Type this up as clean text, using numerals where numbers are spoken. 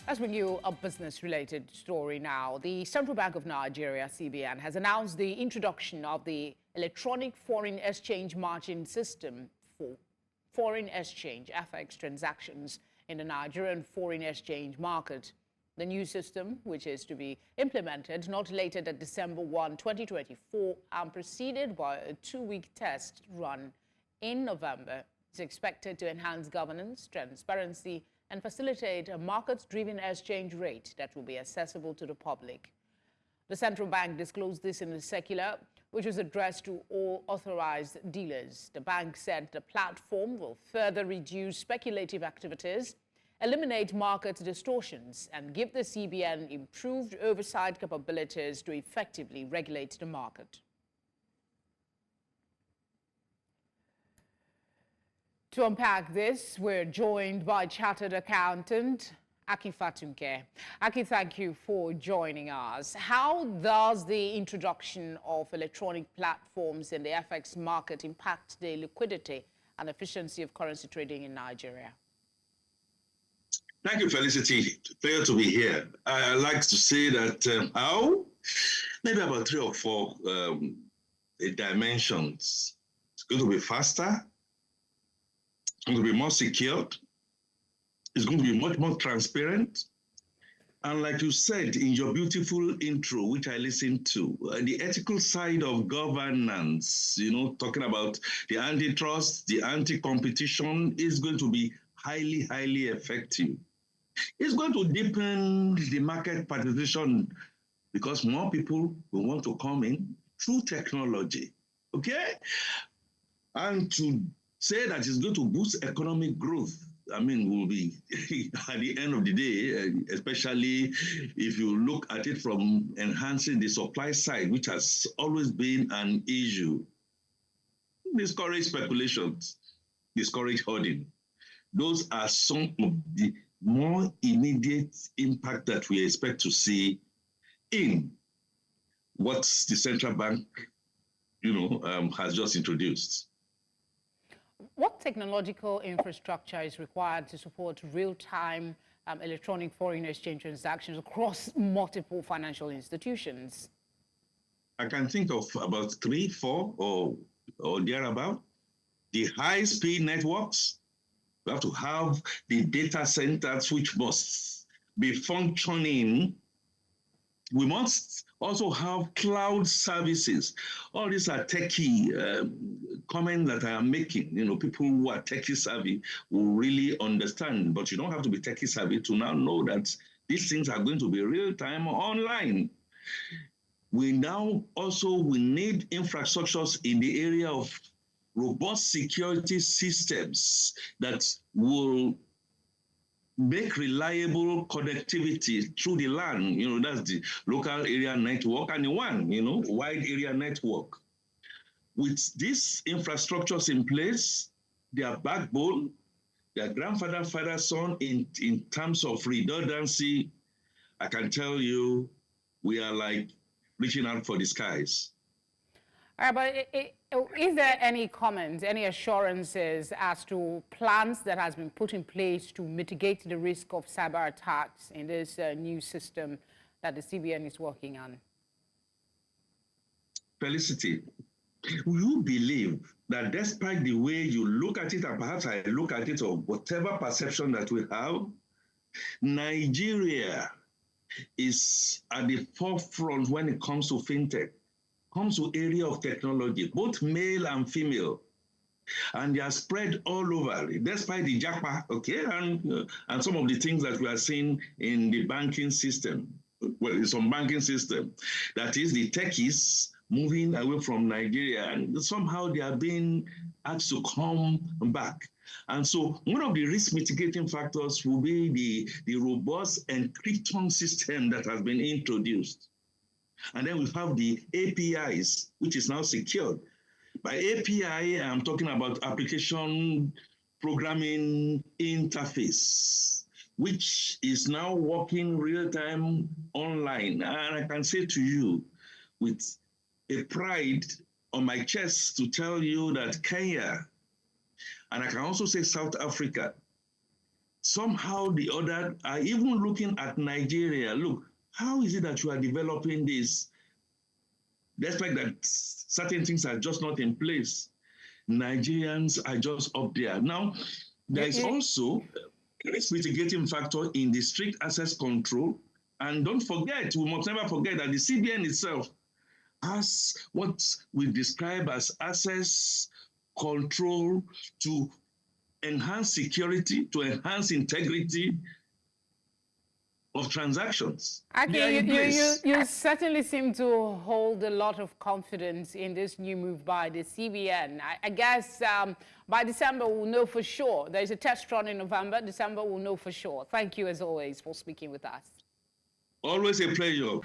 Let's bring you a business-related story now. The Central Bank of Nigeria, CBN, has announced the introduction of the electronic foreign exchange margin system for foreign exchange (FX) transactions in the Nigerian foreign exchange market. The new system, which is to be implemented not later than December 1, 2024, and preceded by a 2-week test run in November, is expected to enhance governance, transparency, and facilitate a market-driven exchange rate that will be accessible to the public. The central bank disclosed this in a circular, which was addressed to all authorized dealers. The bank said the platform will further reduce speculative activities, eliminate market distortions, and give the CBN improved oversight capabilities to effectively regulate the market. To unpack this, we're joined by Chartered Accountant Akin Fatunke. Akin, thank you for joining us. How does the introduction of electronic platforms in the FX market impact the liquidity and efficiency of currency trading in Nigeria? Thank you, Felicity. Pleasure to be here. I like to say that maybe about 3 or 4 dimensions. It's going to be faster. It's going to be more secured. It's going to be much more transparent. And like you said in your beautiful intro, which I listened to, the ethical side of governance, talking about the antitrust, the anti-competition, is going to be highly, highly effective. It's going to deepen the market participation because more people will want to come in through technology, okay? And to say that it's going to boost economic growth, will be at the end of the day, especially if you look at it from enhancing the supply side, which has always been an issue. Discourage speculations, discourage hoarding. Those are some of the more immediate impact that we expect to see in what the central bank, has just introduced. What technological infrastructure is required to support real-time electronic foreign exchange transactions across multiple financial institutions? I can think of about 3, 4 or thereabout. The high-speed networks. We have to have the data centers which must be functioning. We must also have cloud services. All these are techie comments that I am making. People who are techie savvy will really understand, but you don't have to be techie savvy to now know that these things are going to be real-time online. We now also need infrastructures in the area of robust security systems that will make reliable connectivity through the LAN. That's the local area network, and the WAN, wide area network. With these infrastructures in place, their backbone, their grandfather, father, son, in terms of redundancy, I can tell you, we are like reaching out for the skies. All right, but is there any comments, any assurances as to plans that has been put in place to mitigate the risk of cyber attacks in this new system that the CBN is working on? Felicity, will you believe that despite the way you look at it, and perhaps I look at it, or whatever perception that we have, Nigeria is at the forefront when it comes to fintech? Comes to area of technology, both male and female, and they are spread all over, despite the japa, okay, and some of the things that we are seeing in the banking system. Well, in some banking system, that is the techies moving away from Nigeria, and somehow they are being asked to come back. And so one of the risk mitigating factors will be the robust encryption system that has been introduced. And then we have the APIs, which is now secured. By API, I'm talking about application programming interface, which is now working real-time online. And I can say to you with a pride on my chest to tell you that Kenya, and I can also say South Africa, somehow or the other are even looking at Nigeria. Look, how is it that you are developing this? Despite that certain things are just not in place. Nigerians are just up there. Now, there is also a risk mitigating factor in the strict access control. And don't forget, we must never forget that the CBN itself has what we describe as access control to enhance security, to enhance integrity of transactions. Akin, you certainly seem to hold a lot of confidence in this new move by the CBN. I guess by December we'll know for sure. There's a test run in November. December we'll know for sure. Thank you as always for speaking with us. Always a pleasure.